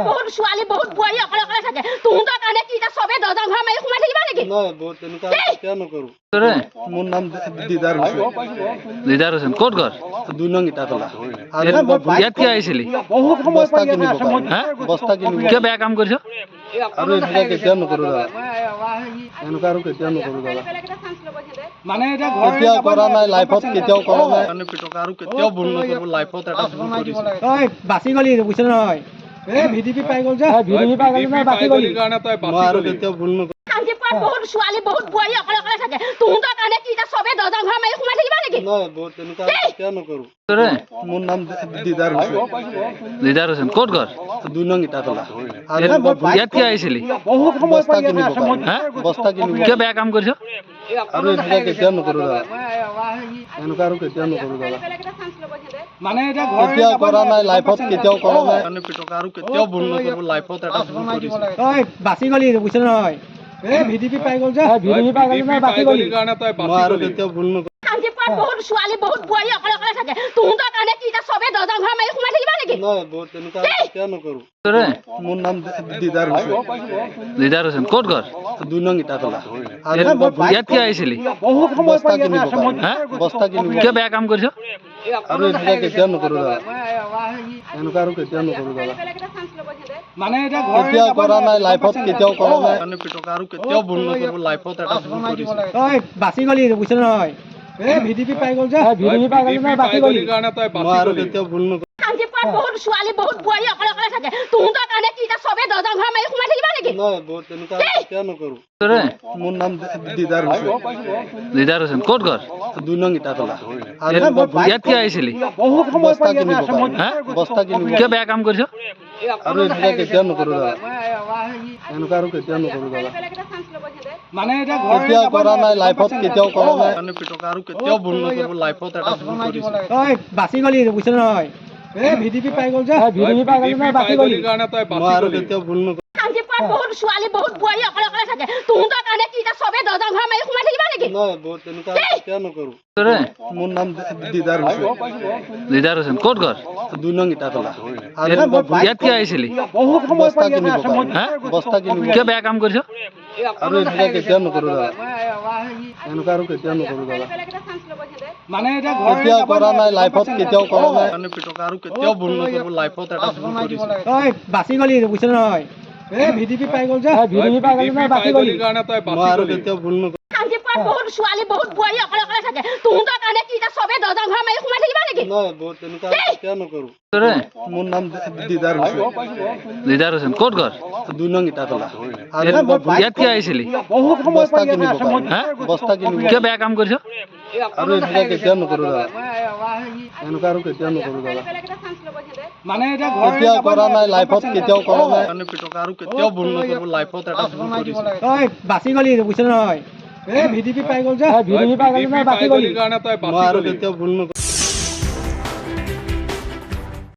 বহুত ছোৱালী বহুত বোৱাৰী অকলে অকলে থাকে তুহঁতৰ কাৰণে কি এতিয়া চবে দৰ্জা ঘৰ মাৰি সোমাই থাকিবা নেকি নহয় বহুত তেনেকুৱা কেতিয়া নকৰো মোৰ নাম দিদাৰ হুছেইন দিদাৰ হুছেইন ক'ত ঘৰ 2 নং ইটাতলা আৰু ইয়াত কি আহিছিলি বস্তা কিনিব হা বস্তা কিনিব কিয় বেয়া কাম কৰিছ আৰু এনেকুৱা কেতিয়া নকৰো দাদা এনেকুৱা আৰু কেতিয়া নকৰো দাদা মানে এটা কেতিয়াও কৰা নাই লাইফত কেতিয়াও কৰা নাই মানে পিটকা আৰু কেতিয়াও ভুল নকৰো লাইফত এটা ভুল কৰিছো তই বাচি গলি বুজিছ নহয় এই ভিডিপি পাই গল যে ভিডিপি পাই গলি না বাচি গলি মই আৰু কেতিয়াও ভুল নকৰো কাঞ্চিপুৰত বহুত ছোৱালী বহুত বোৱাৰী অকলে অকলে থাকে তুহঁতৰ কাৰণে কি এতিয়া চবে দৰ্জা ঘৰ মাৰি সোমাই থাকিবা নেকি নহয় বহুত তেনেকুৱা কেতিয়া নকৰো মোৰ নাম দিদাৰ হুছেইন দিদাৰ হুছেইন ক'ত ঘৰ 2 নং ইটাতলা আৰু ইয়াত কি আহিছিলি বস্তা কিনিব হা বস্তা কিনিব কিয় বেয়া কাম কৰিছ আৰু এনেকুৱা কেতিয়া নকৰো দাদা এনেকুৱা আৰু কেতিয়া নকৰো দাদা মানে এটা কেতিয়াও কৰা নাই লাইফত কেতিয়াও কৰা নাই মানে পিটকা আৰু কেতিয়াও ভুল নকৰো লাইফত এটা ভুল কৰিছো তই বাচি গলি বুজিছ নহয় এই ভিডিপি পাই গল যে ভিডিপি পাই গলি না বাচি গলি মই আৰু কেতিয়াও ভুল নকৰো কাঞ্চিপুৰত বহুত ছোৱালী বহুত বোৱাৰী অকলে অকলে থাকে তুহঁতৰ কাৰণে কি এতিয়া চবে দৰ্জা ঘৰ মাৰি সোমাই থাকিবা নেকি নহয় বহুত তেনেকুৱা কেতিয়া নকৰো মোৰ নাম দিদাৰ হুছেইন দিদাৰ হুছেইন ক'ত ঘৰ 2 নং ইটাতলা আৰু ইয়াত কি আহিছিলি বস্তা কিনিব হা বস্তা কিনিব কিয় বেয়া কাম কৰিছ আৰু এনেকুৱা কেতিয়া নকৰো দাদা এনেকুৱা আৰু কেতিয়া নকৰো দাদা মানে এটা কেতিয়াও কৰা নাই লাইফত কেতিয়াও কৰা নাই মানে পিটকা আৰু কেতিয়াও ভুল নকৰো লাইফত এটা ভুল কৰিছো তই বাচি গলি বুজিছ নহয় এই ভিডিপি পাই গল যে ভিডিপি পাই গলি না বাচি গলি মই আৰু কেতিয়াও ভুল নকৰো কাঞ্চিপুৰত বহুত ছোৱালী বহুত বোৱাৰী অকলে অকলে থাকে তুহঁতৰ কাৰণে কি এতিয়া চবে দৰ্জা ঘৰ মাৰি সোমাই থাকিবা নেকি নহয় বহুত তেনেকুৱা কেতিয়া নকৰো মোৰ নাম দিদাৰ হুছেইন দিদাৰ হুছেইন ক'ত ঘৰ 2 নং ইটাতলা আৰু ইয়াত কি আহিছিলি বস্তা কিনিব হা বস্তা কিনিব কিয় বেয়া কাম কৰিছ আৰু এনেকুৱা কেতিয়া নকৰো দাদা এনেকুৱা আৰু কেতিয়া নকৰো দাদা মানে এটা কেতিয়াও কৰা নাই লাইফত কেতিয়াও কৰা নাই মানে পিটকা আৰু কেতিয়াও ভুল নকৰো লাইফত এটা ভুল কৰিছো তই বাচি গলি বুজিছ নহয় এই ভিডিপি পাই গল যে ভিডিপি পাই গলি না বাচি গলি মই আৰু কেতিয়াও ভুল নকৰো কাঞ্চিপুৰত বহুত ছোৱালী বহুত বোৱাৰী অকলে অকলে থাকে তুহঁতৰ কাৰণে কি এতিয়া চবে দৰ্জা ঘৰ মাৰি সোমাই থাকিবা নেকি নহয় বহুত তেনেকুৱা কেতিয়া নকৰো মোৰ নাম দিদাৰ হুছেইন দিদাৰ হুছেইন ক'ত ঘৰ 2 নং ইটাতলা আৰু ইয়াত কি আহিছিলি বস্তা কিনিব হা বস্তা কিনিব কিয় বেয়া কাম কৰিছ আৰু এনেকুৱা কেতিয়া নকৰো দাদা এনেকুৱা আৰু কেতিয়া নকৰো দাদা মানে এটা কেতিয়াও কৰা নাই লাইফত কেতিয়াও কৰা নাই মানে পিটকা আৰু কেতিয়াও ভুল নকৰো লাইফত এটা ভুল কৰিছো তই বাচি গলি বুজিছ নহয় এই ভিডিপি পাই গল যে ভিডিপি পাই গলি না বাচি গলি মই আৰু কেতিয়াও ভুল নকৰো কাঞ্চিপুৰত বহুত ছোৱালী বহুত বোৱাৰী অকলে অকলে থাকে তুহঁতৰ কাৰণে কি এতিয়া চবে দৰ্জা ঘৰ মাৰি সোমাই থাকিবা নেকি নহয় বহুত তেনেকুৱা কেতিয়া নকৰো মোৰ নাম দিদাৰ হুছেইন দিদাৰ হুছেইন ক'ত ঘৰ 2 নং ইটাতলা আৰু ইয়াত কি আহিছিলি বস্তা কিনিব হা বস্তা কিনিব কিয় বেয়া কাম কৰিছ আৰু এনেকুৱা কেতিয়া নকৰো দাদা এনেকুৱা আৰু কেতিয়া নকৰো দাদা মানে এটা কেতিয়াও কৰা নাই লাইফত কেতিয়াও কৰা নাই মানে পিটকা আৰু কেতিয়াও ভুল নকৰো লাইফত এটা ভুল কৰিছো তই বাচি গলি বুজিছ নহয় এই ভিডিপি পাই গল যে ভিডিপি পাই গলি না বাচি গলি মই আৰু কেতিয়াও ভুল নকৰো